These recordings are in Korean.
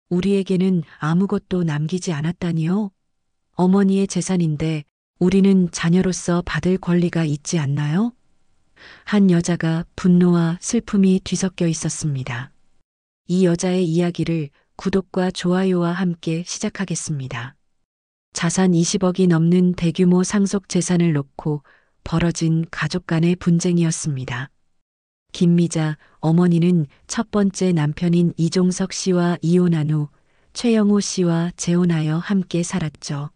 우리에게는 아무것도 남기지 않았다니요? 어머니의 재산인데 우리는 자녀로서 받을 권리가 있지 않나요? 한 여자가 분노와 슬픔이 뒤섞여 있었습니다. 이 여자의 이야기를 구독과 좋아요와 함께 시작하겠습니다. 자산 20억이 넘는 대규모 상속 재산을 놓고 벌어진 가족 간의 분쟁이었습니다. 김미자 어머니는 첫 번째 남편인 이종석 씨와 이혼한 후 최영호 씨와 재혼하여 함께 살았죠.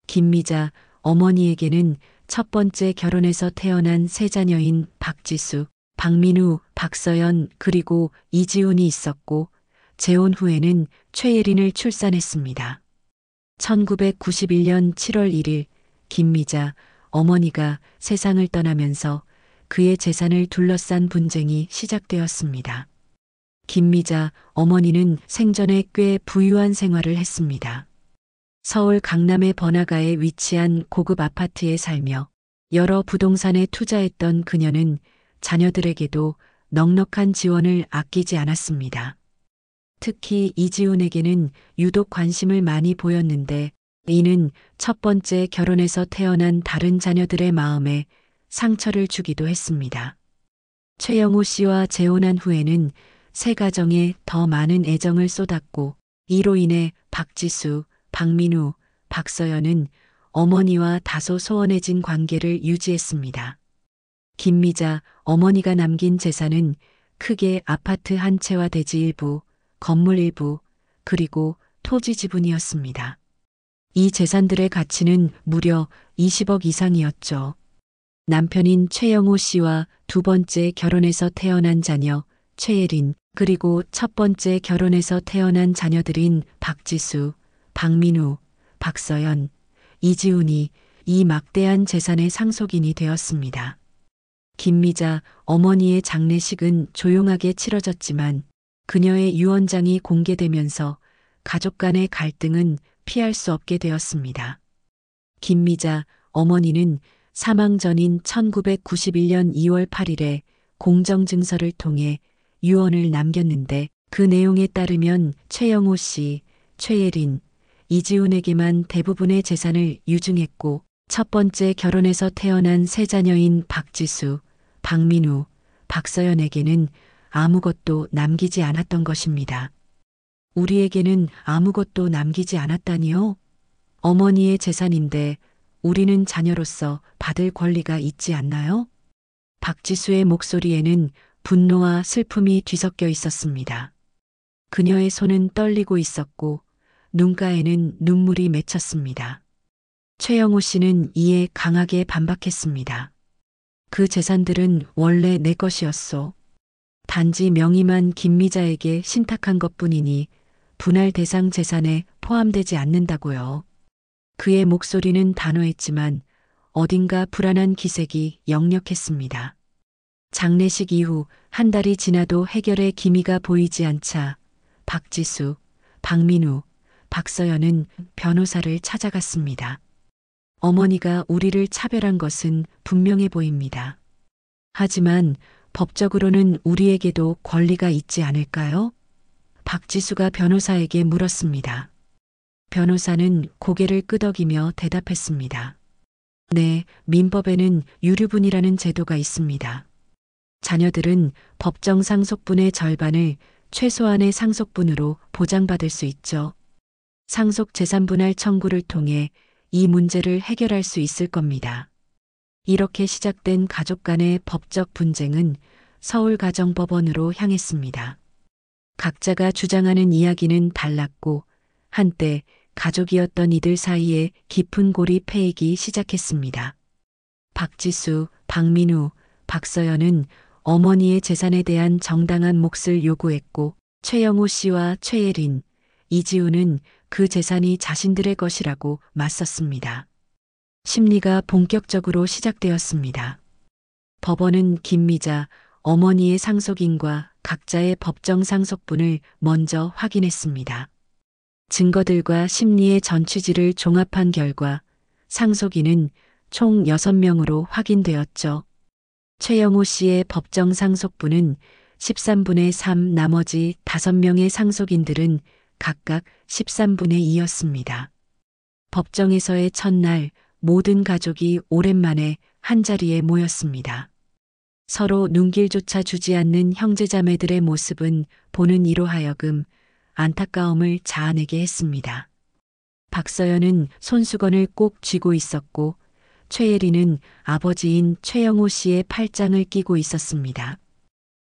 김미자 어머니에게는 첫 번째 결혼에서 태어난 세 자녀인 박지수, 박민우, 박서연 그리고 이지훈이 있었고 재혼 후에는 최예린을 출산했습니다. 1991년 7월 1일 김미자 어머니가 세상을 떠나면서 그의 재산을 둘러싼 분쟁이 시작되었습니다. 김미자 어머니는 생전에 꽤 부유한 생활을 했습니다. 서울 강남의 번화가에 위치한 고급 아파트에 살며 여러 부동산에 투자했던 그녀는 자녀들에게도 넉넉한 지원을 아끼지 않았습니다. 특히 이지훈에게는 유독 관심을 많이 보였는데 이는 첫 번째 결혼에서 태어난 다른 자녀들의 마음에 상처를 주기도 했습니다. 최영호 씨와 재혼한 후에는 세 가정에 더 많은 애정을 쏟았고 이로 인해 박지수, 박민우, 박서연은 어머니와 다소 소원해진 관계를 유지했습니다. 김미자 어머니가 남긴 재산은 크게 아파트 한 채와 대지 일부, 건물 일부, 그리고 토지 지분이었습니다. 이 재산들의 가치는 무려 20억 이상이었죠. 남편인 최영호 씨와 두 번째 결혼에서 태어난 자녀 최예린, 그리고 첫 번째 결혼에서 태어난 자녀들인 박지수, 박민우, 박서연, 이지훈이 이 막대한 재산의 상속인이 되었습니다. 김미자 어머니의 장례식은 조용하게 치러졌지만 그녀의 유언장이 공개되면서 가족 간의 갈등은 피할 수 없게 되었습니다. 김미자 어머니는 사망 전인 1991년 2월 8일에 공정증서를 통해 유언을 남겼는데 그 내용에 따르면 최영호 씨, 최예린, 이지훈에게만 대부분의 재산을 유증했고 첫 번째 결혼에서 태어난 세 자녀인 박지수, 박민우, 박서연에게는 아무것도 남기지 않았던 것입니다. 우리에게는 아무것도 남기지 않았다니요? 어머니의 재산인데 우리는 자녀로서 받을 권리가 있지 않나요? 박지수의 목소리에는 분노와 슬픔이 뒤섞여 있었습니다. 그녀의 손은 떨리고 있었고 눈가에는 눈물이 맺혔습니다. 최영호 씨는 이에 강하게 반박했습니다. 그 재산들은 원래 내 것이었소. 단지 명의만 김미자에게 신탁한 것뿐이니 분할 대상 재산에 포함되지 않는다고요. 그의 목소리는 단호했지만 어딘가 불안한 기색이 역력했습니다. 장례식 이후 한 달이 지나도 해결의 기미가 보이지 않자 박지수, 박민우, 박서연은 변호사를 찾아갔습니다. 어머니가 우리를 차별한 것은 분명해 보입니다. 하지만 법적으로는 우리에게도 권리가 있지 않을까요? 박지수가 변호사에게 물었습니다. 변호사는 고개를 끄덕이며 대답했습니다. 네, 민법에는 유류분이라는 제도가 있습니다. 자녀들은 법정 상속분의 절반을 최소한의 상속분으로 보장받을 수 있죠. 상속재산분할 청구를 통해 이 문제를 해결할 수 있을 겁니다. 이렇게 시작된 가족 간의 법적 분쟁은 서울가정법원으로 향했습니다. 각자가 주장하는 이야기는 달랐고 한때 가족이었던 이들 사이에 깊은 골이 패이기 시작했습니다. 박지수, 박민우, 박서연은 어머니의 재산에 대한 정당한 몫을 요구했고 최영호 씨와 최예린, 이지훈은 그 재산이 자신들의 것이라고 맞섰습니다. 심리가 본격적으로 시작되었습니다. 법원은 김미자 어머니의 상속인과 각자의 법정 상속분을 먼저 확인했습니다. 증거들과 심리의 전취지를 종합한 결과 상속인은 총 6명으로 확인되었죠. 최영호 씨의 법정 상속분은 13분의 3, 나머지 5명의 상속인들은 각각 13분의 2였습니다. 법정에서의 첫날 모든 가족이 오랜만에 한자리에 모였습니다. 서로 눈길조차 주지 않는 형제자매들의 모습은 보는 이로 하여금 안타까움을 자아내게 했습니다. 박서연은 손수건을 꼭 쥐고 있었고 최예리는 아버지인 최영호 씨의 팔짱을 끼고 있었습니다.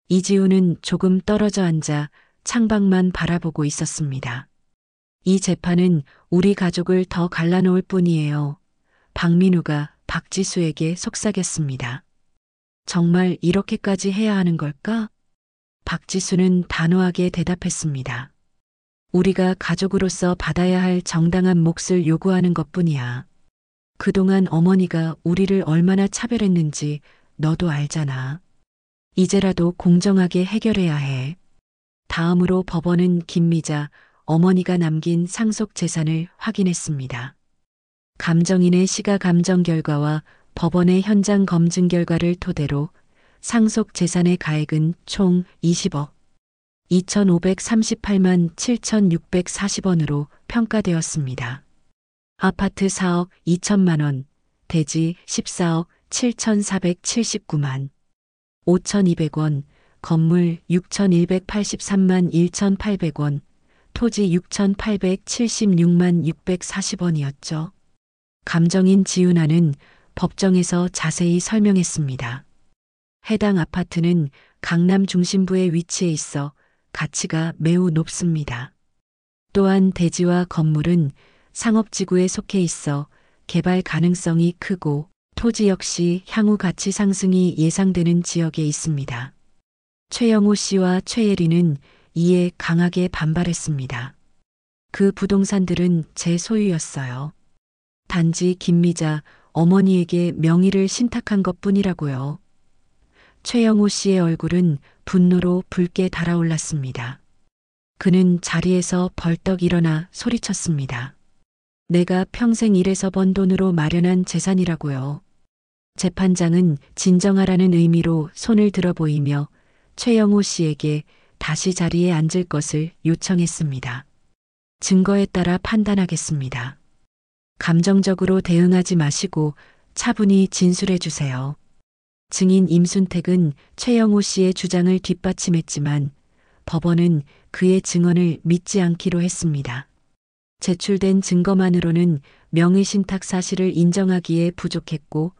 이지우는 조금 떨어져 앉아 창밖만 바라보고 있었습니다. 이 재판은 우리 가족을 더 갈라놓을 뿐이에요. 박민우가 박지수에게 속삭였습니다. 정말 이렇게까지 해야 하는 걸까? 박지수는 단호하게 대답했습니다. 우리가 가족으로서 받아야 할 정당한 몫을 요구하는 것뿐이야. 그동안 어머니가 우리를 얼마나 차별했는지 너도 알잖아. 이제라도 공정하게 해결해야 해. 다음으로 법원은 김미자 어머니가 남긴 상속 재산을 확인했습니다. 감정인의 시가 감정 결과와 법원의 현장 검증 결과를 토대로 상속 재산의 가액은 총 20억 2,538만 7,640원으로 평가되었습니다. 아파트 4억 2천만 원, 대지 14억 7,479만 5,200원, 건물 6,183만 1,800원, 토지 6,876만 640원이었죠. 감정인 지윤아는 법정에서 자세히 설명했습니다. 해당 아파트는 강남 중심부에 위치해 있어 가치가 매우 높습니다. 또한 대지와 건물은 상업지구에 속해 있어 개발 가능성이 크고 토지 역시 향후 가치 상승이 예상되는 지역에 있습니다. 최영호 씨와 최예리는 이에 강하게 반발했습니다. 그 부동산들은 제 소유였어요. 단지 김미자 어머니에게 명의를 신탁한 것뿐이라고요. 최영호 씨의 얼굴은 분노로 붉게 달아올랐습니다. 그는 자리에서 벌떡 일어나 소리쳤습니다. 내가 평생 일해서 번 돈으로 마련한 재산이라고요. 재판장은 진정하라는 의미로 손을 들어 보이며 최영호 씨에게 다시 자리에 앉을 것을 요청했습니다. 증거에 따라 판단하겠습니다. 감정적으로 대응하지 마시고 차분히 진술해 주세요. 증인 임순택은 최영호 씨의 주장을 뒷받침했지만 법원은 그의 증언을 믿지 않기로 했습니다. 제출된 증거만으로는 명의신탁 사실을 인정하기에 부족했고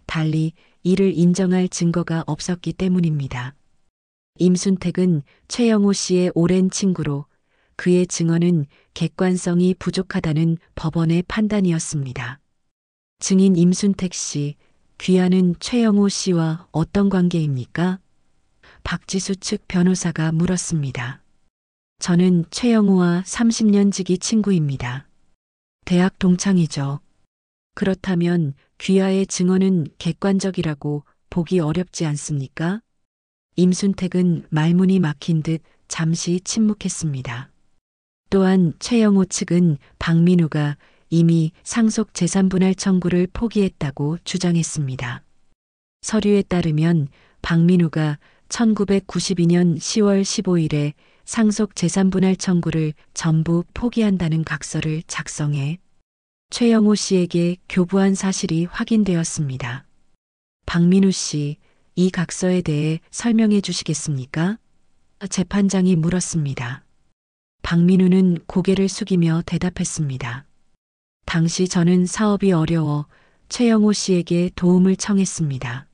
달리 이를 인정할 증거가 없었기 때문입니다. 임순택은 최영호 씨의 오랜 친구로 그의 증언은 객관성이 부족하다는 법원의 판단이었습니다. 증인 임순택 씨, 귀하는 최영호 씨와 어떤 관계입니까? 박지수 측 변호사가 물었습니다. 저는 최영호와 30년 지기 친구입니다. 대학 동창이죠. 그렇다면 귀하의 증언은 객관적이라고 보기 어렵지 않습니까? 임순택은 말문이 막힌 듯 잠시 침묵했습니다. 또한 최영호 측은 박민우가 이미 상속 재산분할 청구를 포기했다고 주장했습니다. 서류에 따르면 박민우가 1992년 10월 15일에 상속 재산분할 청구를 전부 포기한다는 각서를 작성해 최영호 씨에게 교부한 사실이 확인되었습니다. 박민우 씨, 이 각서에 대해 설명해 주시겠습니까? 재판장이 물었습니다. 박민우는 고개를 숙이며 대답했습니다. 당시 저는 사업이 어려워 최영호 씨에게 도움을 청했습니다.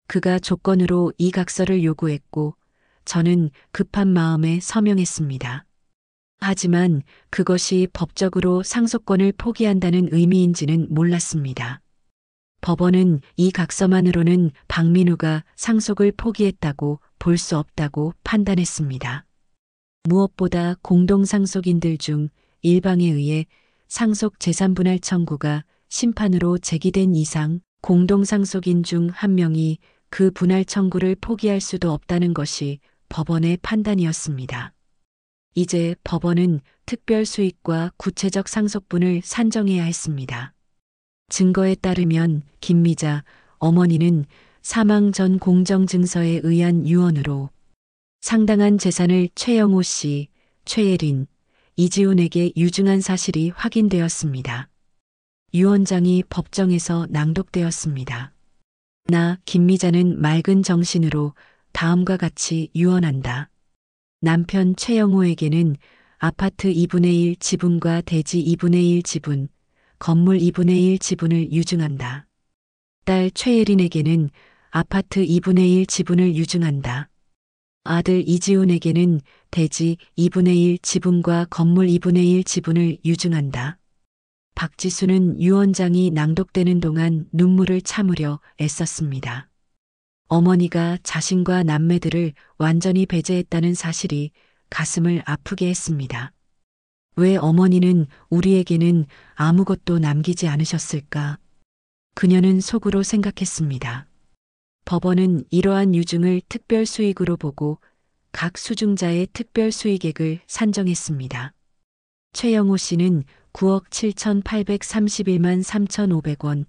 그가 조건으로 이 각서를 요구했고 저는 급한 마음에 서명했습니다. 하지만 그것이 법적으로 상속권을 포기한다는 의미인지는 몰랐습니다. 법원은 이 각서만으로는 박민우가 상속을 포기했다고 볼 수 없다고 판단했습니다. 무엇보다 공동상속인들 중 일방에 의해 상속 재산분할 청구가 심판으로 제기된 이상 공동상속인 중 한 명이 그 분할 청구를 포기할 수도 없다는 것이 법원의 판단이었습니다. 이제 법원은 특별 수익과 구체적 상속분을 산정해야 했습니다. 증거에 따르면 김미자 어머니는 사망 전 공정증서에 의한 유언으로 상당한 재산을 최영호 씨, 최예린, 이지훈에게 유증한 사실이 확인되었습니다. 유언장이 법정에서 낭독되었습니다. 나 김미자는 맑은 정신으로 다음과 같이 유언한다. 남편 최영호에게는 아파트 2분의 1 지분과 대지 2분의 1 지분, 건물 2분의 1 지분을 유증한다. 딸 최예린에게는 아파트 2분의 1 지분을 유증한다. 아들 이지훈에게는 대지 2분의 1 지분과 건물 2분의 1 지분을 유증한다. 박지수는 유언장이 낭독되는 동안 눈물을 참으려 애썼습니다. 어머니가 자신과 남매들을 완전히 배제했다는 사실이 가슴을 아프게 했습니다. 왜 어머니는 우리에게는 아무것도 남기지 않으셨을까? 그녀는 속으로 생각했습니다. 법원은 이러한 유증을 특별 수익으로 보고 각 수증자의 특별 수익액을 산정했습니다. 최영호 씨는 9억 7,831만 3,500원,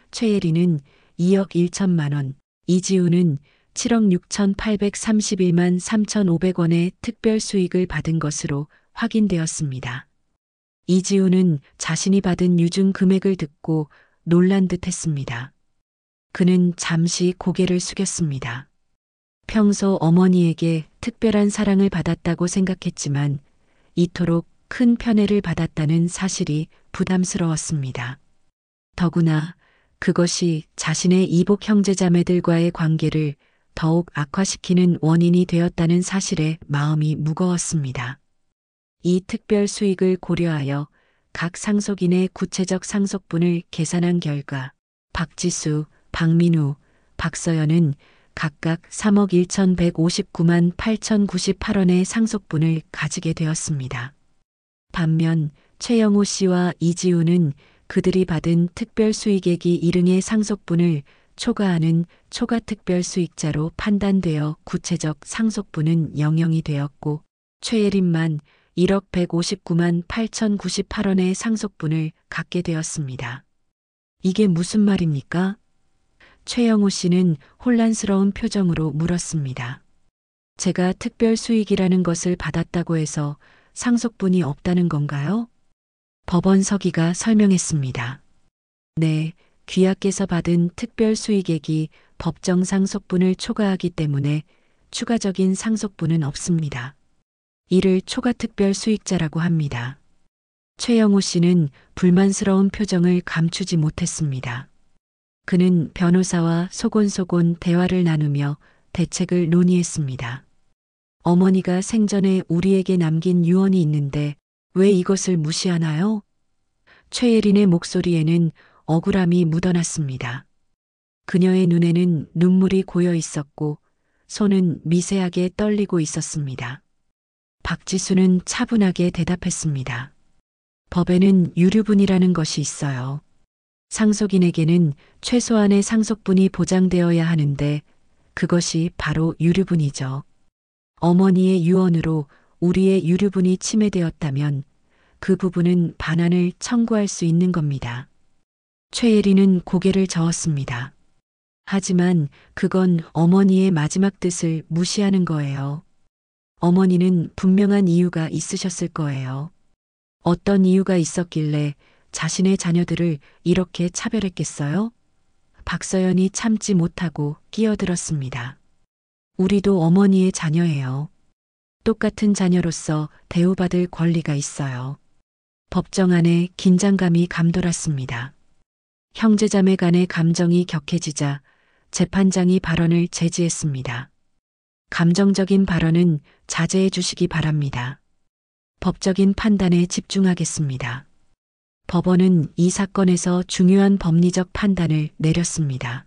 최예리는 2억 1천만 원, 이지훈은 7억 6,831만 3,500원의 특별 수익을 받은 것으로 확인되었습니다. 이지훈은 자신이 받은 유증 금액을 듣고 놀란 듯 했습니다. 그는 잠시 고개를 숙였습니다. 평소 어머니에게 특별한 사랑을 받았다고 생각했지만 이토록 큰 편애를 받았다는 사실이 부담스러웠습니다. 더구나 그것이 자신의 이복 형제자매들과의 관계를 더욱 악화시키는 원인이 되었다는 사실에 마음이 무거웠습니다. 이 특별 수익을 고려하여 각 상속인의 구체적 상속분을 계산한 결과 박지수, 박민우, 박서연은 각각 3억 1,159만 8,098원의 상속분을 가지게 되었습니다. 반면 최영호 씨와 이지훈은 그들이 받은 특별 수익액이 이릉의 상속분을 초과하는 초과특별 수익자로 판단되어 구체적 상속분은 0이 되었고 최예린만 1억 159만 8,098원의 상속분을 갖게 되었습니다. 이게 무슨 말입니까? 최영호 씨는 혼란스러운 표정으로 물었습니다. 제가 특별 수익이라는 것을 받았다고 해서 상속분이 없다는 건가요? 법원 서기가 설명했습니다. 네, 귀하께서 받은 특별 수익액이 법정 상속분을 초과하기 때문에 추가적인 상속분은 없습니다. 이를 초과특별 수익자라고 합니다. 최영호 씨는 불만스러운 표정을 감추지 못했습니다. 그는 변호사와 소곤소곤 대화를 나누며 대책을 논의했습니다. 어머니가 생전에 우리에게 남긴 유언이 있는데 왜 이것을 무시하나요? 최예린의 목소리에는 억울함이 묻어났습니다. 그녀의 눈에는 눈물이 고여 있었고 손은 미세하게 떨리고 있었습니다. 박지수는 차분하게 대답했습니다. 법에는 유류분이라는 것이 있어요. 상속인에게는 최소한의 상속분이 보장되어야 하는데 그것이 바로 유류분이죠. 어머니의 유언으로 우리의 유류분이 침해되었다면 그 부분은 반환을 청구할 수 있는 겁니다. 최예리는 고개를 저었습니다. 하지만 그건 어머니의 마지막 뜻을 무시하는 거예요. 어머니는 분명한 이유가 있으셨을 거예요. 어떤 이유가 있었길래 자신의 자녀들을 이렇게 차별했겠어요? 박서연이 참지 못하고 끼어들었습니다. 우리도 어머니의 자녀예요. 똑같은 자녀로서 대우받을 권리가 있어요. 법정 안에 긴장감이 감돌았습니다. 형제자매 간의 감정이 격해지자 재판장이 발언을 제지했습니다. 감정적인 발언은 자제해 주시기 바랍니다. 법적인 판단에 집중하겠습니다. 법원은 이 사건에서 중요한 법리적 판단을 내렸습니다.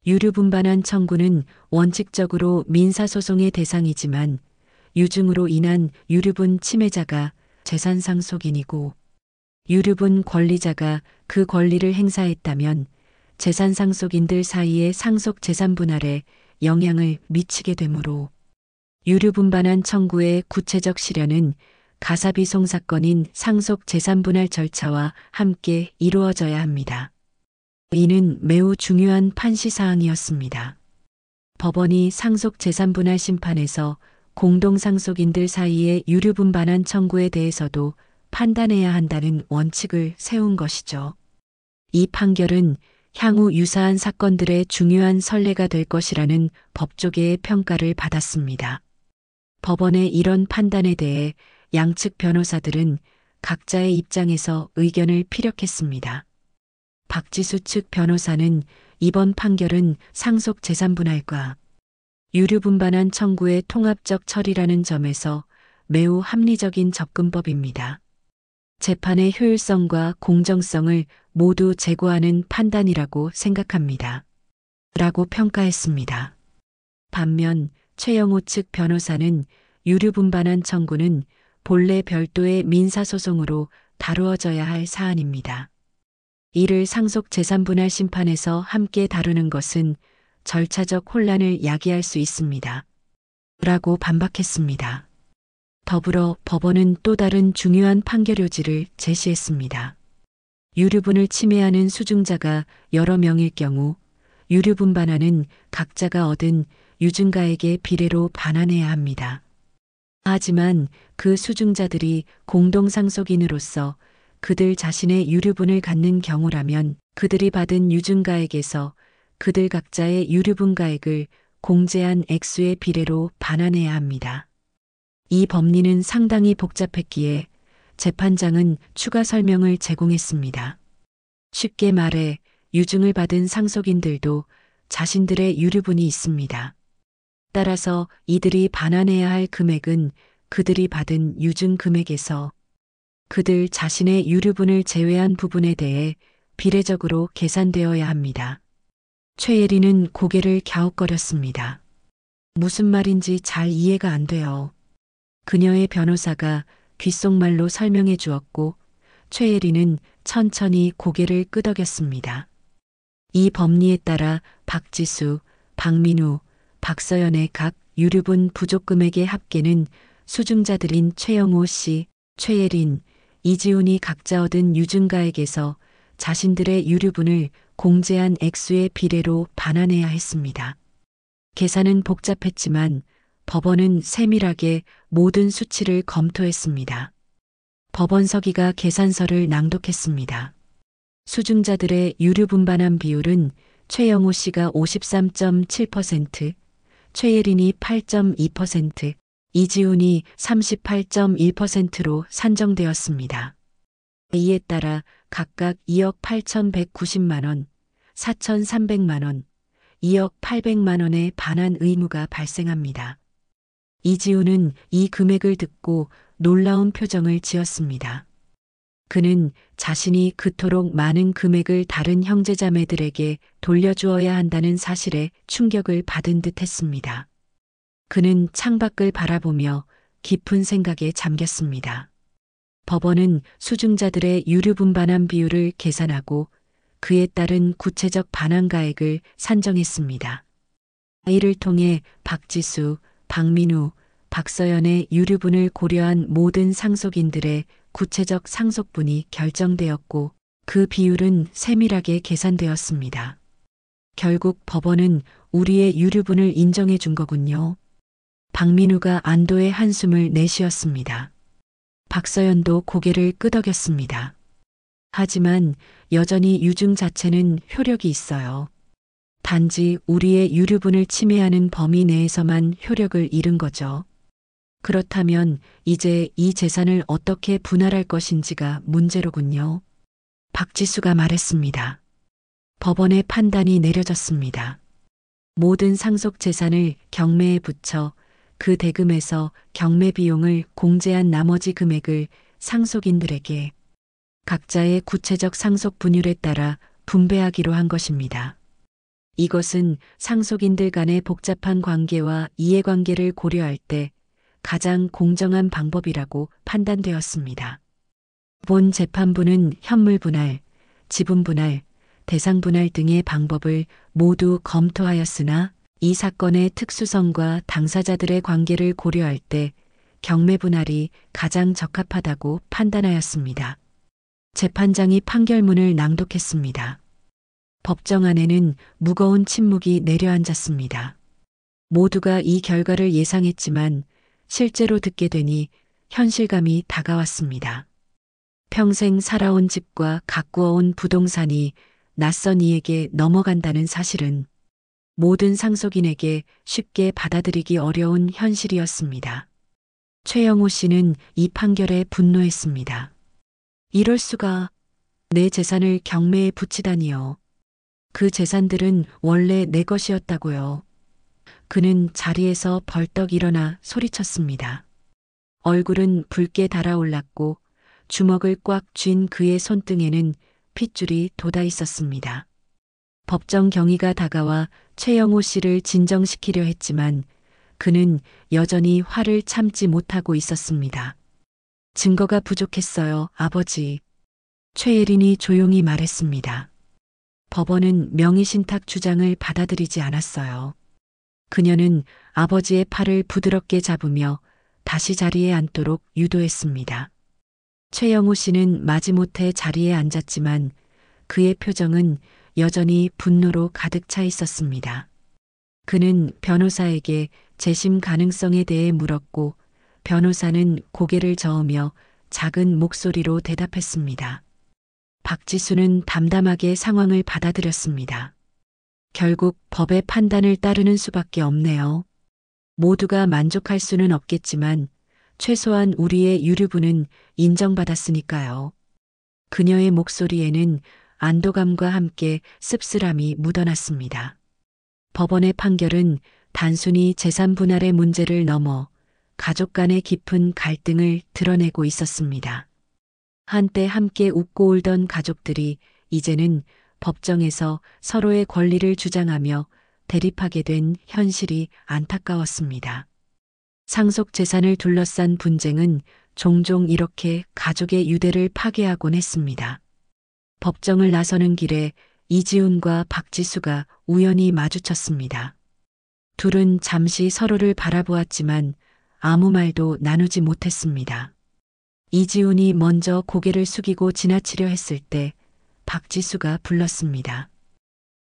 유류분반환 청구는 원칙적으로 민사소송의 대상이지만 유증으로 인한 유류분 침해자가 재산상속인이고 유류분 권리자가 그 권리를 행사했다면 재산상속인들 사이의 상속 재산 분할에 영향을 미치게 되므로 유류분반환 청구의 구체적 실현은 가사비송 사건인 상속 재산 분할 절차와 함께 이루어져야 합니다. 이는 매우 중요한 판시사항이었습니다. 법원이 상속 재산 분할 심판에서 공동상속인들 사이의 유류분반한 청구에 대해서도 판단해야 한다는 원칙을 세운 것이죠. 이 판결은 향후 유사한 사건들의 중요한 선례가 될 것이라는 법조계의 평가를 받았습니다. 법원의 이런 판단에 대해 양측 변호사들은 각자의 입장에서 의견을 피력했습니다. 박지수 측 변호사는 이번 판결은 상속 재산 분할과 유류분반한 청구의 통합적 처리라는 점에서 매우 합리적인 접근법입니다. 재판의 효율성과 공정성을 모두 제고하는 판단이라고 생각합니다. 라고 평가했습니다. 반면 최영호 측 변호사는 유류분반한 청구는 본래 별도의 민사소송으로 다루어져야 할 사안입니다. 이를 상속재산분할 심판에서 함께 다루는 것은 절차적 혼란을 야기할 수 있습니다. 라고 반박했습니다. 더불어 법원은 또 다른 중요한 판결 요지를 제시했습니다. 유류분을 침해하는 수증자가 여러 명일 경우 유류분반하는 각자가 얻은 유증가에게 비례로 반환해야 합니다. 하지만 그 수증자들이 공동상속인으로서 그들 자신의 유류분을 갖는 경우라면 그들이 받은 유증가액에서 그들 각자의 유류분가액을 공제한 액수의 비례로 반환해야 합니다. 이 법리는 상당히 복잡했기에 재판장은 추가 설명을 제공했습니다. 쉽게 말해 유증을 받은 상속인들도 자신들의 유류분이 있습니다. 따라서 이들이 반환해야 할 금액은 그들이 받은 유증 금액에서 그들 자신의 유류분을 제외한 부분에 대해 비례적으로 계산되어야 합니다. 최예리는 고개를 갸웃거렸습니다. 무슨 말인지 잘 이해가 안 돼요. 그녀의 변호사가 귓속말로 설명해 주었고 최예리는 천천히 고개를 끄덕였습니다. 이 법리에 따라 박지수, 박민우, 박서연의 각 유류분 부족 금액의 합계는 수증자들인 최영호 씨, 최예린, 이지훈이 각자 얻은 유증가액에서 자신들의 유류분을 공제한 액수의 비례로 반환해야 했습니다. 계산은 복잡했지만 법원은 세밀하게 모든 수치를 검토했습니다. 법원 서기가 계산서를 낭독했습니다. 수증자들의 유류분반한 비율은 최영호 씨가 53.7%, 최예린이 8.2%, 이지훈이 38.1%로 산정되었습니다. 이에 따라 각각 2억 8,190만 원, 4,300만 원, 2억 800만 원의 반환 의무가 발생합니다. 이지훈은 이 금액을 듣고 놀라운 표정을 지었습니다. 그는 자신이 그토록 많은 금액을 다른 형제자매들에게 돌려주어야 한다는 사실에 충격을 받은 듯 했습니다. 그는 창밖을 바라보며 깊은 생각에 잠겼습니다. 법원은 수증자들의 유류분반한 비율을 계산하고 그에 따른 구체적 반환가액을 산정했습니다. 이를 통해 박지수, 박민우, 박서연의 유류분을 고려한 모든 상속인들의 구체적 상속분이 결정되었고 그 비율은 세밀하게 계산되었습니다. 결국 법원은 우리의 유류분을 인정해 준 거군요. 박민우가 안도의 한숨을 내쉬었습니다. 박서연도 고개를 끄덕였습니다. 하지만 여전히 유증 자체는 효력이 있어요. 단지 우리의 유류분을 침해하는 범위 내에서만 효력을 잃은 거죠. 그렇다면 이제 이 재산을 어떻게 분할할 것인지가 문제로군요. 박지수가 말했습니다. 법원의 판단이 내려졌습니다. 모든 상속 재산을 경매에 붙여 그 대금에서 경매 비용을 공제한 나머지 금액을 상속인들에게 각자의 구체적 상속 분율에 따라 분배하기로 한 것입니다. 이것은 상속인들 간의 복잡한 관계와 이해관계를 고려할 때 가장 공정한 방법이라고 판단되었습니다. 본 재판부는 현물 분할, 지분 분할, 대상 분할 등의 방법을 모두 검토하였으나 이 사건의 특수성과 당사자들의 관계를 고려할 때 경매 분할이 가장 적합하다고 판단하였습니다. 재판장이 판결문을 낭독했습니다. 법정 안에는 무거운 침묵이 내려앉았습니다. 모두가 이 결과를 예상했지만 실제로 듣게 되니 현실감이 다가왔습니다. 평생 살아온 집과 가꾸어온 부동산이 낯선 이에게 넘어간다는 사실은 모든 상속인에게 쉽게 받아들이기 어려운 현실이었습니다. 최영호 씨는 이 판결에 분노했습니다. 이럴 수가, 내 재산을 경매에 붙이다니요. 그 재산들은 원래 내 것이었다고요. 그는 자리에서 벌떡 일어나 소리쳤습니다. 얼굴은 붉게 달아올랐고 주먹을 꽉 쥔 그의 손등에는 핏줄이 돋아 있었습니다. 법정 경위가 다가와 최영호 씨를 진정시키려 했지만 그는 여전히 화를 참지 못하고 있었습니다. 증거가 부족했어요, 아버지. 최예린이 조용히 말했습니다. 법원은 명의신탁 주장을 받아들이지 않았어요. 그녀는 아버지의 팔을 부드럽게 잡으며 다시 자리에 앉도록 유도했습니다. 최영호 씨는 마지못해 자리에 앉았지만 그의 표정은 여전히 분노로 가득 차 있었습니다. 그는 변호사에게 재심 가능성에 대해 물었고 변호사는 고개를 저으며 작은 목소리로 대답했습니다. 박지수는 담담하게 상황을 받아들였습니다. 결국 법의 판단을 따르는 수밖에 없네요. 모두가 만족할 수는 없겠지만 최소한 우리의 유류분은 인정받았으니까요. 그녀의 목소리에는 안도감과 함께 씁쓸함이 묻어났습니다. 법원의 판결은 단순히 재산 분할의 문제를 넘어 가족 간의 깊은 갈등을 드러내고 있었습니다. 한때 함께 웃고 울던 가족들이 이제는 법정에서 서로의 권리를 주장하며 대립하게 된 현실이 안타까웠습니다. 상속 재산을 둘러싼 분쟁은 종종 이렇게 가족의 유대를 파괴하곤 했습니다. 법정을 나서는 길에 이지훈과 박지수가 우연히 마주쳤습니다. 둘은 잠시 서로를 바라보았지만 아무 말도 나누지 못했습니다. 이지훈이 먼저 고개를 숙이고 지나치려 했을 때 박지수가 불렀습니다.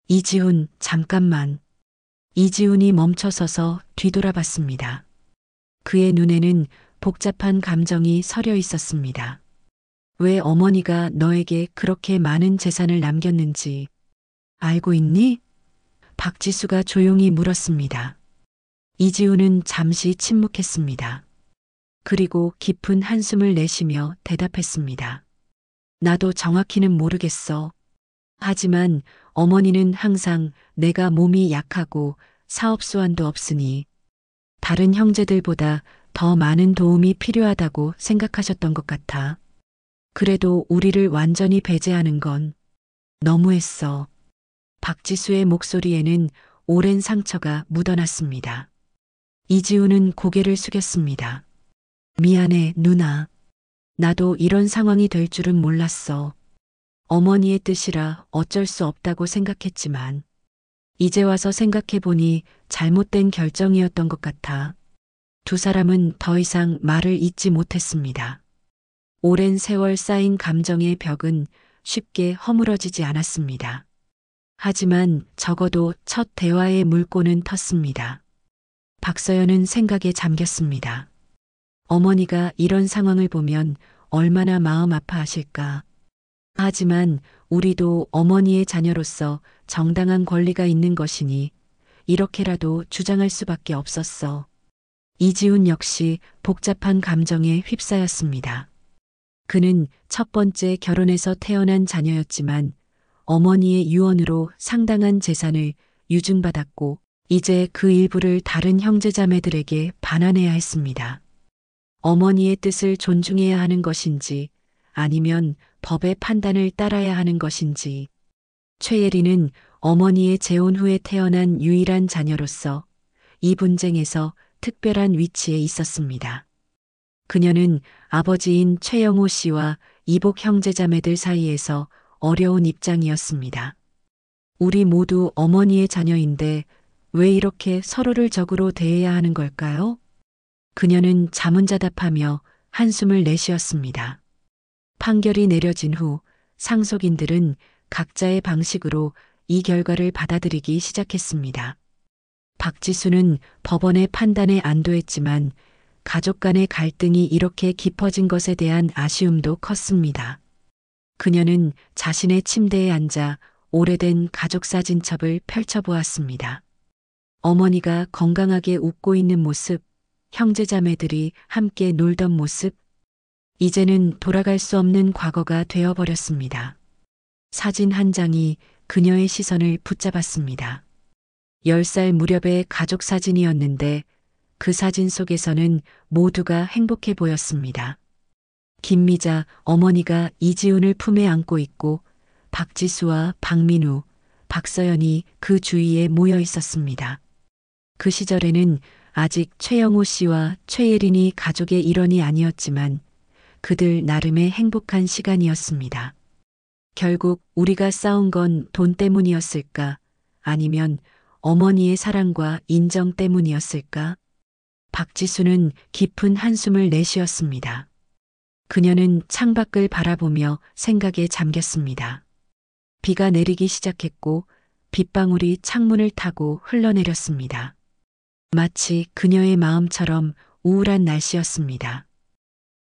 이지훈, 잠깐만. 이지훈이 멈춰서서 뒤돌아봤습니다. 그의 눈에는 복잡한 감정이 서려 있었습니다. 왜 어머니가 너에게 그렇게 많은 재산을 남겼는지 알고 있니? 박지수가 조용히 물었습니다. 이지훈은 잠시 침묵했습니다. 그리고 깊은 한숨을 내쉬며 대답했습니다. 나도 정확히는 모르겠어. 하지만 어머니는 항상 내가 몸이 약하고 사업 수완도 없으니 다른 형제들보다 더 많은 도움이 필요하다고 생각하셨던 것 같아. 그래도 우리를 완전히 배제하는 건 너무했어. 박지수의 목소리에는 오랜 상처가 묻어났습니다. 이지훈은 고개를 숙였습니다. 미안해, 누나. 나도 이런 상황이 될 줄은 몰랐어. 어머니의 뜻이라 어쩔 수 없다고 생각했지만 이제 와서 생각해보니 잘못된 결정이었던 것 같아. 두 사람은 더 이상 말을 잇지 못했습니다. 오랜 세월 쌓인 감정의 벽은 쉽게 허물어지지 않았습니다. 하지만 적어도 첫 대화의 물꼬는 텄습니다. 박서연은 생각에 잠겼습니다. 어머니가 이런 상황을 보면 얼마나 마음 아파하실까. 하지만 우리도 어머니의 자녀로서 정당한 권리가 있는 것이니 이렇게라도 주장할 수밖에 없었어. 이지훈 역시 복잡한 감정에 휩싸였습니다. 그는 첫 번째 결혼에서 태어난 자녀였지만 어머니의 유언으로 상당한 재산을 유증받았고 이제 그 일부를 다른 형제자매들에게 반환해야 했습니다. 어머니의 뜻을 존중해야 하는 것인지 아니면 법의 판단을 따라야 하는 것인지. 최예리는 어머니의 재혼 후에 태어난 유일한 자녀로서 이 분쟁에서 특별한 위치에 있었습니다. 그녀는 아버지인 최영호 씨와 이복 형제자매들 사이에서 어려운 입장이었습니다. 우리 모두 어머니의 자녀인데 왜 이렇게 서로를 적으로 대해야 하는 걸까요? 그녀는 자문자답하며 한숨을 내쉬었습니다. 판결이 내려진 후 상속인들은 각자의 방식으로 이 결과를 받아들이기 시작했습니다. 박지수는 법원의 판단에 안도했지만 가족 간의 갈등이 이렇게 깊어진 것에 대한 아쉬움도 컸습니다. 그녀는 자신의 침대에 앉아 오래된 가족 사진첩을 펼쳐보았습니다. 어머니가 건강하게 웃고 있는 모습, 형제자매들이 함께 놀던 모습, 이제는 돌아갈 수 없는 과거가 되어버렸습니다. 사진 한 장이 그녀의 시선을 붙잡았습니다. 10살 무렵의 가족 사진이었는데 그 사진 속에서는 모두가 행복해 보였습니다. 김미자 어머니가 이지훈을 품에 안고 있고 박지수와 박민우, 박서연이 그 주위에 모여 있었습니다. 그 시절에는 아직 최영호 씨와 최예린이 가족의 일원이 아니었지만 그들 나름의 행복한 시간이었습니다. 결국 우리가 싸운 건 돈 때문이었을까? 아니면 어머니의 사랑과 인정 때문이었을까? 박지수는 깊은 한숨을 내쉬었습니다. 그녀는 창밖을 바라보며 생각에 잠겼습니다. 비가 내리기 시작했고 빗방울이 창문을 타고 흘러내렸습니다. 마치 그녀의 마음처럼 우울한 날씨였습니다.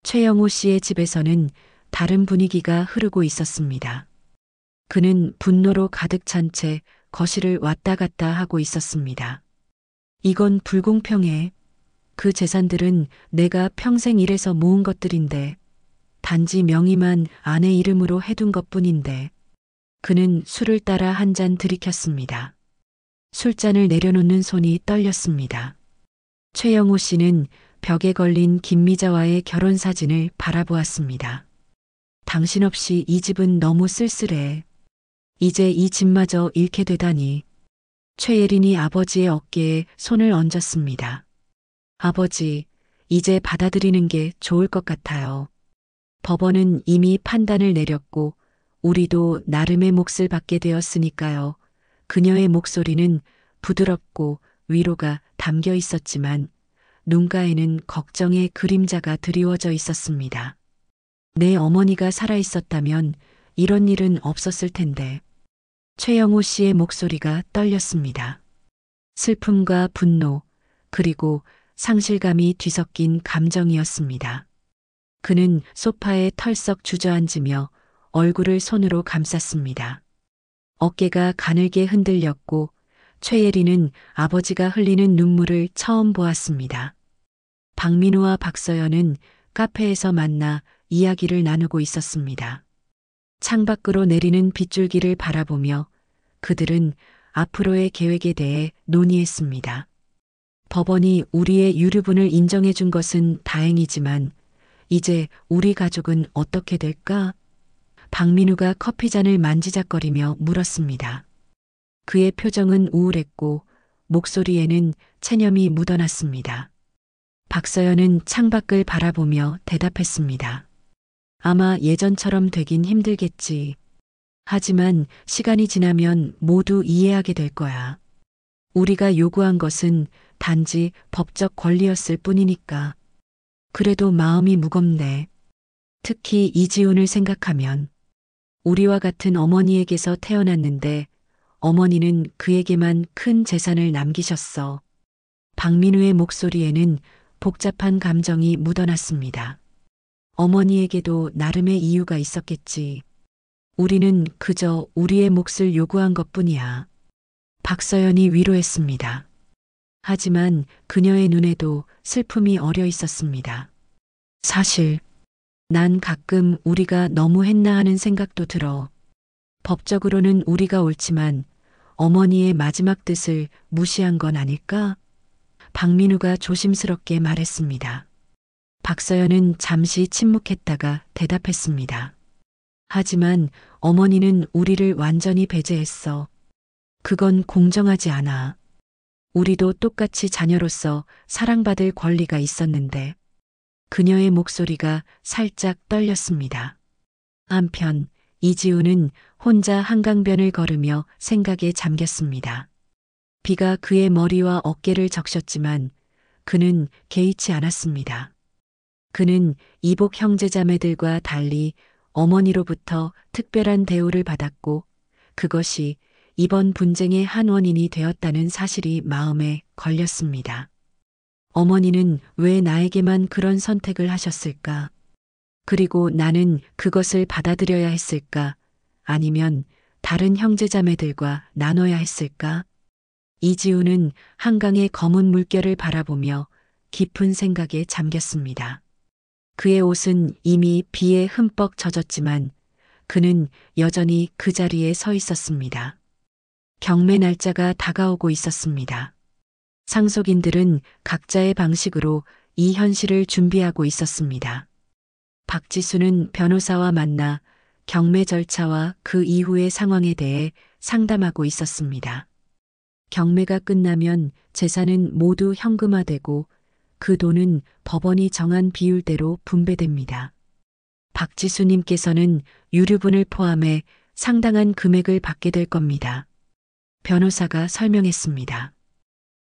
최영호 씨의 집에서는 다른 분위기가 흐르고 있었습니다. 그는 분노로 가득 찬 채 거실을 왔다 갔다 하고 있었습니다. 이건 불공평해. 그 재산들은 내가 평생 일해서 모은 것들인데 단지 명의만 아내 이름으로 해둔 것뿐인데. 그는 술을 따라 한 잔 들이켰습니다. 술잔을 내려놓는 손이 떨렸습니다. 최영호 씨는 벽에 걸린 김미자와의 결혼 사진을 바라보았습니다. 당신 없이 이 집은 너무 쓸쓸해. 이제 이 집마저 잃게 되다니. 최예린이 아버지의 어깨에 손을 얹었습니다. 아버지, 이제 받아들이는 게 좋을 것 같아요. 법원은 이미 판단을 내렸고 우리도 나름의 몫을 받게 되었으니까요. 그녀의 목소리는 부드럽고 위로가 담겨 있었지만 눈가에는 걱정의 그림자가 드리워져 있었습니다. 내 어머니가 살아 있었다면 이런 일은 없었을 텐데. 최영호 씨의 목소리가 떨렸습니다. 슬픔과 분노, 그리고 상실감이 뒤섞인 감정이었습니다. 그는 소파에 털썩 주저앉으며 얼굴을 손으로 감쌌습니다. 어깨가 가늘게 흔들렸고 최예리는 아버지가 흘리는 눈물을 처음 보았습니다. 박민우와 박서연은 카페에서 만나 이야기를 나누고 있었습니다. 창밖으로 내리는 빗줄기를 바라보며 그들은 앞으로의 계획에 대해 논의했습니다. 법원이 우리의 유류분을 인정해 준 것은 다행이지만 이제 우리 가족은 어떻게 될까? 박민우가 커피잔을 만지작거리며 물었습니다. 그의 표정은 우울했고 목소리에는 체념이 묻어났습니다. 박서연은 창밖을 바라보며 대답했습니다. 아마 예전처럼 되긴 힘들겠지. 하지만 시간이 지나면 모두 이해하게 될 거야. 우리가 요구한 것은 단지 법적 권리였을 뿐이니까. 그래도 마음이 무겁네. 특히 이지훈을 생각하면. 우리와 같은 어머니에게서 태어났는데 어머니는 그에게만 큰 재산을 남기셨어. 박민우의 목소리에는 복잡한 감정이 묻어났습니다. 어머니에게도 나름의 이유가 있었겠지. 우리는 그저 우리의 몫을 요구한 것뿐이야. 박서연이 위로했습니다. 하지만 그녀의 눈에도 슬픔이 어려 있었습니다. 사실 난 가끔 우리가 너무했나 하는 생각도 들어. 법적으로는 우리가 옳지만 어머니의 마지막 뜻을 무시한 건 아닐까? 박민우가 조심스럽게 말했습니다. 박서연은 잠시 침묵했다가 대답했습니다. 하지만 어머니는 우리를 완전히 배제했어. 그건 공정하지 않아. 우리도 똑같이 자녀로서 사랑받을 권리가 있었는데. 그녀의 목소리가 살짝 떨렸습니다. 한편 이지훈은 혼자 한강변을 걸으며 생각에 잠겼습니다. 비가 그의 머리와 어깨를 적셨지만 그는 개의치 않았습니다. 그는 이복 형제자매들과 달리 어머니로부터 특별한 대우를 받았고 그것이 이번 분쟁의 한 원인이 되었다는 사실이 마음에 걸렸습니다. 어머니는 왜 나에게만 그런 선택을 하셨을까? 그리고 나는 그것을 받아들여야 했을까? 아니면 다른 형제자매들과 나눠야 했을까? 이지우는 한강의 검은 물결을 바라보며 깊은 생각에 잠겼습니다. 그의 옷은 이미 비에 흠뻑 젖었지만 그는 여전히 그 자리에 서 있었습니다. 경매 날짜가 다가오고 있었습니다. 상속인들은 각자의 방식으로 이 현실을 준비하고 있었습니다. 박지수는 변호사와 만나 경매 절차와 그 이후의 상황에 대해 상담하고 있었습니다. 경매가 끝나면 재산은 모두 현금화되고 그 돈은 법원이 정한 비율대로 분배됩니다. 박지수님께서는 유류분을 포함해 상당한 금액을 받게 될 겁니다. 변호사가 설명했습니다.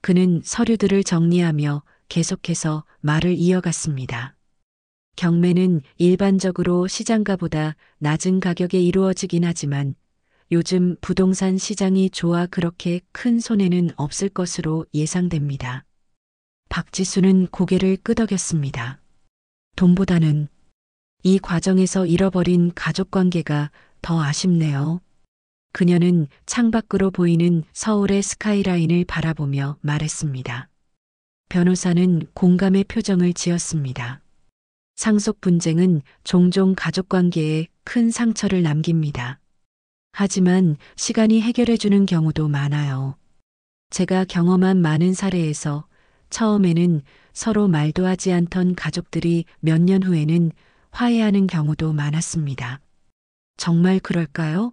그는 서류들을 정리하며 계속해서 말을 이어갔습니다. 경매는 일반적으로 시장가보다 낮은 가격에 이루어지긴 하지만 요즘 부동산 시장이 좋아 그렇게 큰 손해는 없을 것으로 예상됩니다. 박지수는 고개를 끄덕였습니다. 돈보다는 이 과정에서 잃어버린 가족관계가 더 아쉽네요. 그녀는 창밖으로 보이는 서울의 스카이라인을 바라보며 말했습니다. 변호사는 공감의 표정을 지었습니다. 상속 분쟁은 종종 가족관계에 큰 상처를 남깁니다. 하지만 시간이 해결해주는 경우도 많아요. 제가 경험한 많은 사례에서 처음에는 서로 말도 하지 않던 가족들이 몇 년 후에는 화해하는 경우도 많았습니다. 정말 그럴까요?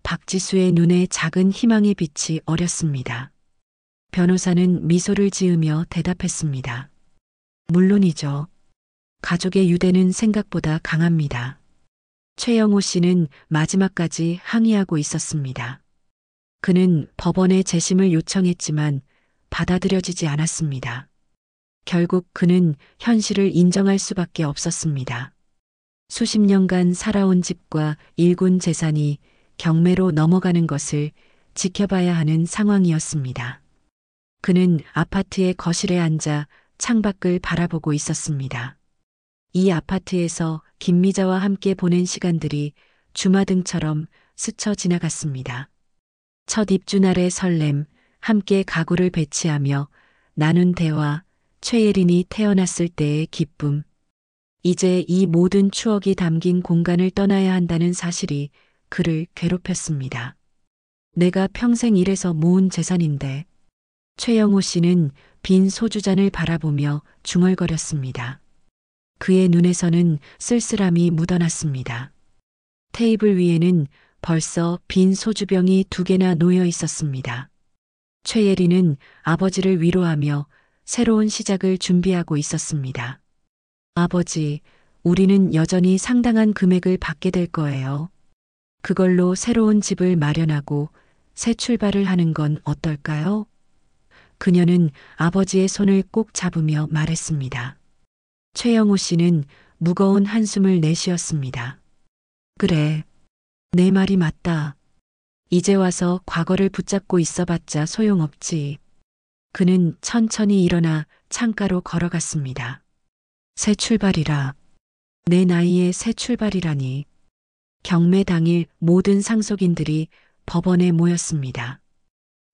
박지수의 눈에 작은 희망의 빛이 어렸습니다. 변호사는 미소를 지으며 대답했습니다. 물론이죠. 가족의 유대는 생각보다 강합니다. 최영호 씨는 마지막까지 항의하고 있었습니다. 그는 법원에 재심을 요청했지만 받아들여지지 않았습니다. 결국 그는 현실을 인정할 수밖에 없었습니다. 수십 년간 살아온 집과 일군 재산이 경매로 넘어가는 것을 지켜봐야 하는 상황이었습니다. 그는 아파트의 거실에 앉아 창밖을 바라보고 있었습니다. 이 아파트에서 김미자와 함께 보낸 시간들이 주마등처럼 스쳐 지나갔습니다. 첫 입주날의 설렘, 함께 가구를 배치하며 나눈 대화, 최예린이 태어났을 때의 기쁨. 이제 이 모든 추억이 담긴 공간을 떠나야 한다는 사실이 그를 괴롭혔습니다. 내가 평생 일해서 모은 재산인데. 최영호 씨는 빈 소주잔을 바라보며 중얼거렸습니다. 그의 눈에서는 쓸쓸함이 묻어났습니다. 테이블 위에는 벌써 빈 소주병이 2개나 놓여 있었습니다. 최예리는 아버지를 위로하며 새로운 시작을 준비하고 있었습니다. 아버지, 우리는 여전히 상당한 금액을 받게 될 거예요. 그걸로 새로운 집을 마련하고 새 출발을 하는 건 어떨까요? 그녀는 아버지의 손을 꼭 잡으며 말했습니다. 최영호 씨는 무거운 한숨을 내쉬었습니다. 그래, 내 말이 맞다. 이제 와서 과거를 붙잡고 있어봤자 소용없지. 그는 천천히 일어나 창가로 걸어갔습니다. 새 출발이라. 내 나이에 새 출발이라니. 경매 당일 모든 상속인들이 법원에 모였습니다.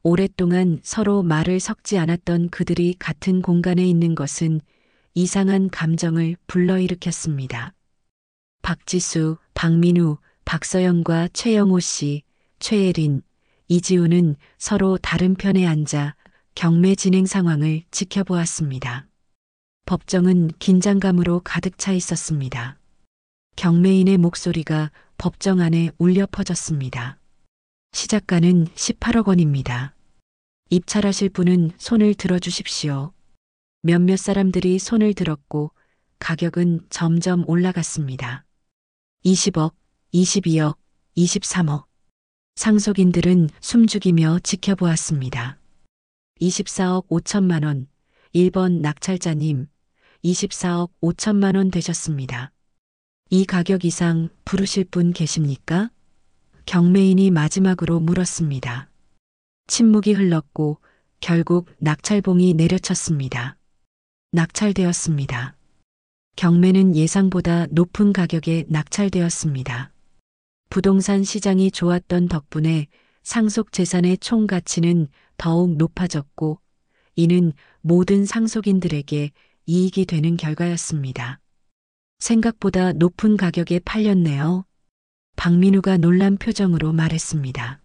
오랫동안 서로 말을 섞지 않았던 그들이 같은 공간에 있는 것은 이상한 감정을 불러일으켰습니다. 박지수, 박민우, 박서영과 최영호 씨, 최예린, 이지우는 서로 다른 편에 앉아 경매 진행 상황을 지켜보았습니다. 법정은 긴장감으로 가득 차 있었습니다. 경매인의 목소리가 법정 안에 울려 퍼졌습니다. 시작가는 18억 원입니다. 입찰하실 분은 손을 들어주십시오. 몇몇 사람들이 손을 들었고 가격은 점점 올라갔습니다. 20억, 22억, 23억. 상속인들은 숨죽이며 지켜보았습니다. 24억 5천만 원, 1번 낙찰자님, 24억 5천만 원 되셨습니다. 이 가격 이상 부르실 분 계십니까? 경매인이 마지막으로 물었습니다. 침묵이 흘렀고 결국 낙찰봉이 내려쳤습니다. 낙찰되었습니다. 경매는 예상보다 높은 가격에 낙찰되었습니다. 부동산 시장이 좋았던 덕분에 상속 재산의 총 가치는 더욱 높아졌고, 이는 모든 상속인들에게 이익이 되는 결과였습니다. 생각보다 높은 가격에 팔렸네요. 박민우가 놀란 표정으로 말했습니다.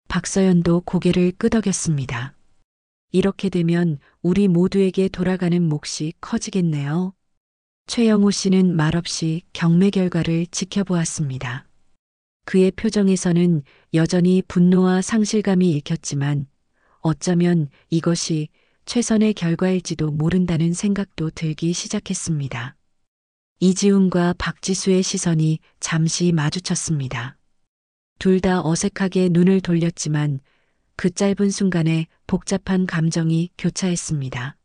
박서연도 고개를 끄덕였습니다. 이렇게 되면 우리 모두에게 돌아가는 몫이 커지겠네요. 최영호 씨는 말없이 경매 결과를 지켜보았습니다. 그의 표정에서는 여전히 분노와 상실감이 읽혔지만 어쩌면 이것이 최선의 결과일지도 모른다는 생각도 들기 시작했습니다. 이지훈과 박지수의 시선이 잠시 마주쳤습니다. 둘 다 어색하게 눈을 돌렸지만 그 짧은 순간에 복잡한 감정이 교차했습니다.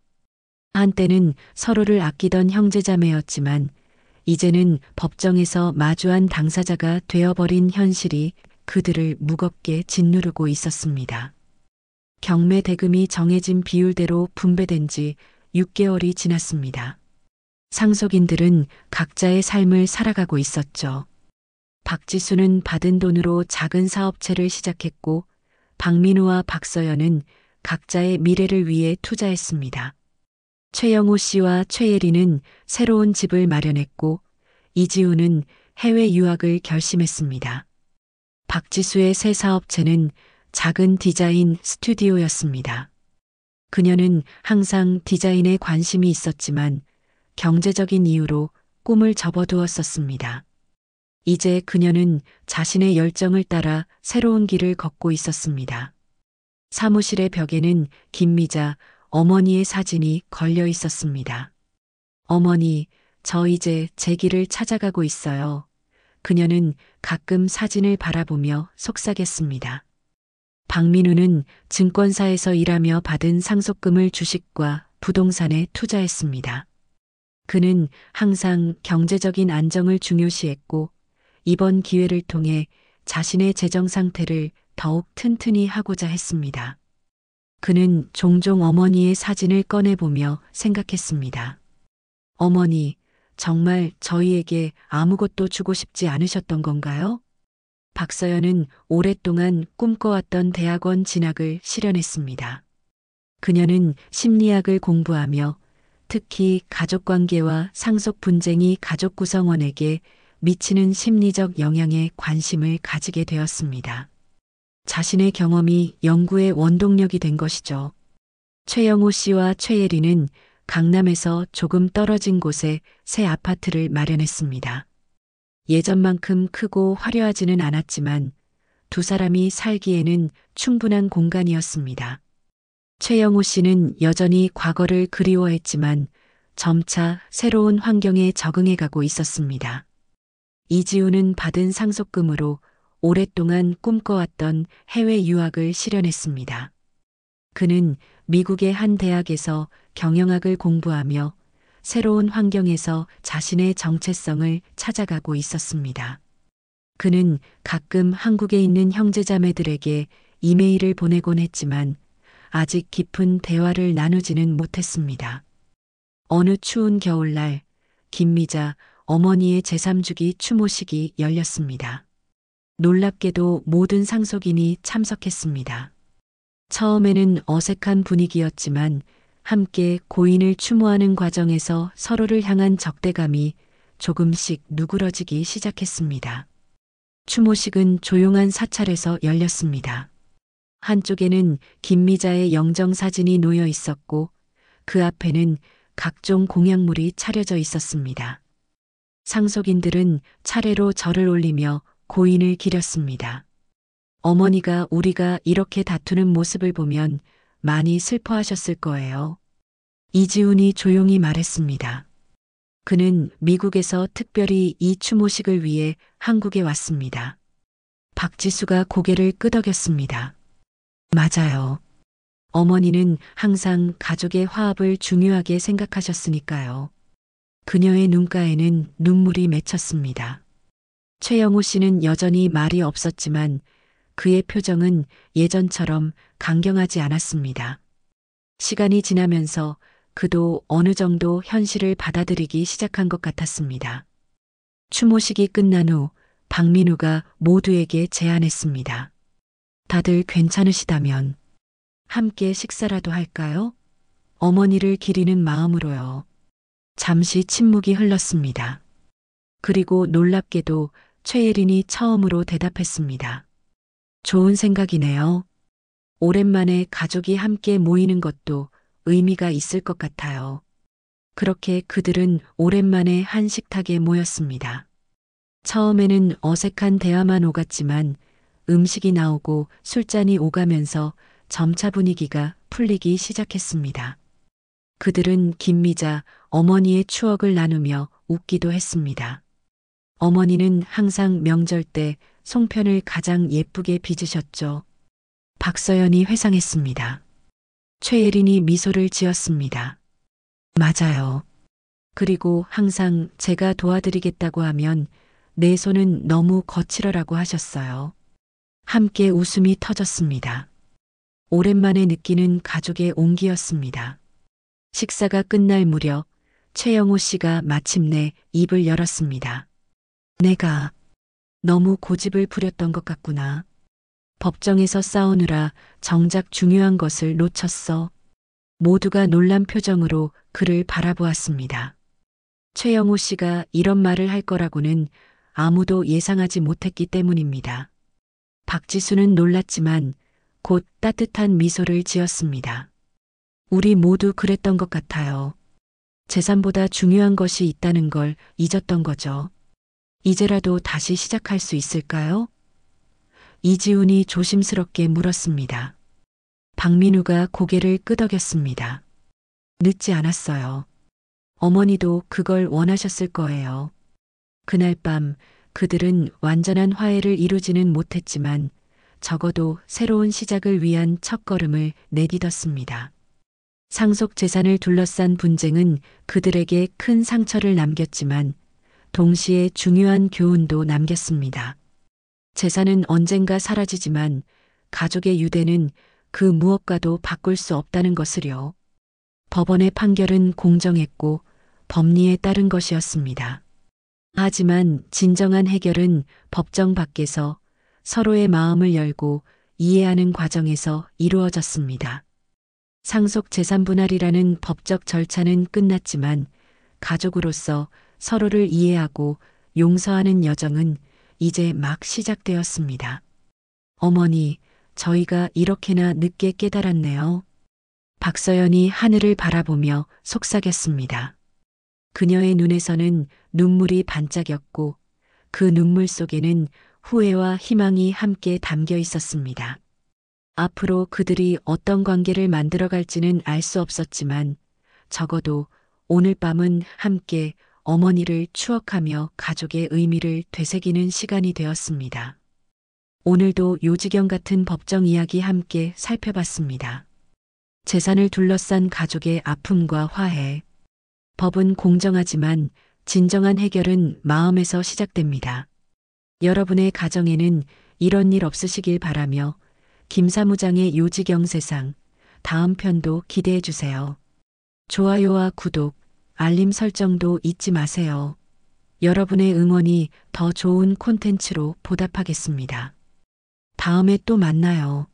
한때는 서로를 아끼던 형제자매였지만 이제는 법정에서 마주한 당사자가 되어버린 현실이 그들을 무겁게 짓누르고 있었습니다. 경매 대금이 정해진 비율대로 분배된 지 6개월이 지났습니다. 상속인들은 각자의 삶을 살아가고 있었죠. 박지수는 받은 돈으로 작은 사업체를 시작했고 박민우와 박서연은 각자의 미래를 위해 투자했습니다. 최영호 씨와 최예리는 새로운 집을 마련했고 이지우는 해외 유학을 결심했습니다. 박지수의 새 사업체는 작은 디자인 스튜디오였습니다. 그녀는 항상 디자인에 관심이 있었지만 경제적인 이유로 꿈을 접어두었었습니다. 이제 그녀는 자신의 열정을 따라 새로운 길을 걷고 있었습니다. 사무실의 벽에는 김미자 어머니의 사진이 걸려 있었습니다. 어머니, 저 이제 제 길을 찾아가고 있어요. 그녀는 가끔 사진을 바라보며 속삭였습니다. 박민우는 증권사에서 일하며 받은 상속금을 주식과 부동산에 투자했습니다. 그는 항상 경제적인 안정을 중요시했고 이번 기회를 통해 자신의 재정 상태를 더욱 튼튼히 하고자 했습니다. 그는 종종 어머니의 사진을 꺼내보며 생각했습니다. 어머니, 정말 저희에게 아무것도 주고 싶지 않으셨던 건가요? 박서연은 오랫동안 꿈꿔왔던 대학원 진학을 실현했습니다. 그녀는 심리학을 공부하며 특히 가족관계와 상속 분쟁이 가족 구성원에게 미치는 심리적 영향에 관심을 가지게 되었습니다. 자신의 경험이 연구의 원동력이 된 것이죠. 최영호 씨와 최예리는 강남에서 조금 떨어진 곳에 새 아파트를 마련했습니다. 예전만큼 크고 화려하지는 않았지만 두 사람이 살기에는 충분한 공간이었습니다. 최영호 씨는 여전히 과거를 그리워했지만 점차 새로운 환경에 적응해 가고 있었습니다. 이지우는 받은 상속금으로 오랫동안 꿈꿔왔던 해외 유학을 실현했습니다. 그는 미국의 한 대학에서 경영학을 공부하며 새로운 환경에서 자신의 정체성을 찾아가고 있었습니다. 그는 가끔 한국에 있는 형제자매들에게 이메일을 보내곤 했지만 아직 깊은 대화를 나누지는 못했습니다. 어느 추운 겨울날 김미자 어머니의 제3주기 추모식이 열렸습니다. 놀랍게도 모든 상속인이 참석했습니다. 처음에는 어색한 분위기였지만 함께 고인을 추모하는 과정에서 서로를 향한 적대감이 조금씩 누그러지기 시작했습니다. 추모식은 조용한 사찰에서 열렸습니다. 한쪽에는 김미자의 영정사진이 놓여 있었고 그 앞에는 각종 공약물이 차려져 있었습니다. 상속인들은 차례로 절을 올리며 고인을 기렸습니다. 어머니가 우리가 이렇게 다투는 모습을 보면 많이 슬퍼하셨을 거예요. 이지훈이 조용히 말했습니다. 그는 미국에서 특별히 이 추모식을 위해 한국에 왔습니다. 박지수가 고개를 끄덕였습니다. 맞아요. 어머니는 항상 가족의 화합을 중요하게 생각하셨으니까요. 그녀의 눈가에는 눈물이 맺혔습니다. 최영호 씨는 여전히 말이 없었지만 그의 표정은 예전처럼 강경하지 않았습니다. 시간이 지나면서 그도 어느 정도 현실을 받아들이기 시작한 것 같았습니다. 추모식이 끝난 후 박민우가 모두에게 제안했습니다. 다들 괜찮으시다면 함께 식사라도 할까요? 어머니를 기리는 마음으로요. 잠시 침묵이 흘렀습니다. 그리고 놀랍게도 최예린이 처음으로 대답했습니다. 좋은 생각이네요. 오랜만에 가족이 함께 모이는 것도 의미가 있을 것 같아요. 그렇게 그들은 오랜만에 한 식탁에 모였습니다. 처음에는 어색한 대화만 오갔지만 음식이 나오고 술잔이 오가면서 점차 분위기가 풀리기 시작했습니다. 그들은 김미자 어머니의 추억을 나누며 웃기도 했습니다. 어머니는 항상 명절 때 송편을 가장 예쁘게 빚으셨죠. 박서연이 회상했습니다. 최예린이 미소를 지었습니다. 맞아요. 그리고 항상 제가 도와드리겠다고 하면 내 손은 너무 거칠어라고 하셨어요. 함께 웃음이 터졌습니다. 오랜만에 느끼는 가족의 온기였습니다. 식사가 끝날 무렵 최영호 씨가 마침내 입을 열었습니다. 내가 너무 고집을 부렸던 것 같구나. 법정에서 싸우느라 정작 중요한 것을 놓쳤어. 모두가 놀란 표정으로 그를 바라보았습니다. 최영호 씨가 이런 말을 할 거라고는 아무도 예상하지 못했기 때문입니다. 박지수는 놀랐지만 곧 따뜻한 미소를 지었습니다. 우리 모두 그랬던 것 같아요. 재산보다 중요한 것이 있다는 걸 잊었던 거죠. 이제라도 다시 시작할 수 있을까요? 이지훈이 조심스럽게 물었습니다. 박민우가 고개를 끄덕였습니다. 늦지 않았어요. 어머니도 그걸 원하셨을 거예요. 그날 밤 그들은 완전한 화해를 이루지는 못했지만 적어도 새로운 시작을 위한 첫걸음을 내딛었습니다. 상속 재산을 둘러싼 분쟁은 그들에게 큰 상처를 남겼지만 동시에 중요한 교훈도 남겼습니다. 재산은 언젠가 사라지지만 가족의 유대는 그 무엇과도 바꿀 수 없다는 것을요. 법원의 판결은 공정했고 법리에 따른 것이었습니다. 하지만 진정한 해결은 법정 밖에서 서로의 마음을 열고 이해하는 과정에서 이루어졌습니다. 상속 재산 분할이라는 법적 절차는 끝났지만 가족으로서 서로를 이해하고 용서하는 여정은 이제 막 시작되었습니다. 어머니, 저희가 이렇게나 늦게 깨달았네요. 박서연이 하늘을 바라보며 속삭였습니다. 그녀의 눈에서는 눈물이 반짝였고 그 눈물 속에는 후회와 희망이 함께 담겨 있었습니다. 앞으로 그들이 어떤 관계를 만들어갈지는 알 수 없었지만 적어도 오늘 밤은 함께 어머니를 추억하며 가족의 의미를 되새기는 시간이 되었습니다. 오늘도 요지경 같은 법정 이야기 함께 살펴봤습니다. 재산을 둘러싼 가족의 아픔과 화해. 법은 공정하지만 진정한 해결은 마음에서 시작됩니다. 여러분의 가정에는 이런 일 없으시길 바라며 김사무장의 요지경 세상 다음 편도 기대해 주세요. 좋아요와 구독, 알림 설정도 잊지 마세요. 여러분의 응원이 더 좋은 콘텐츠로 보답하겠습니다. 다음에 또 만나요.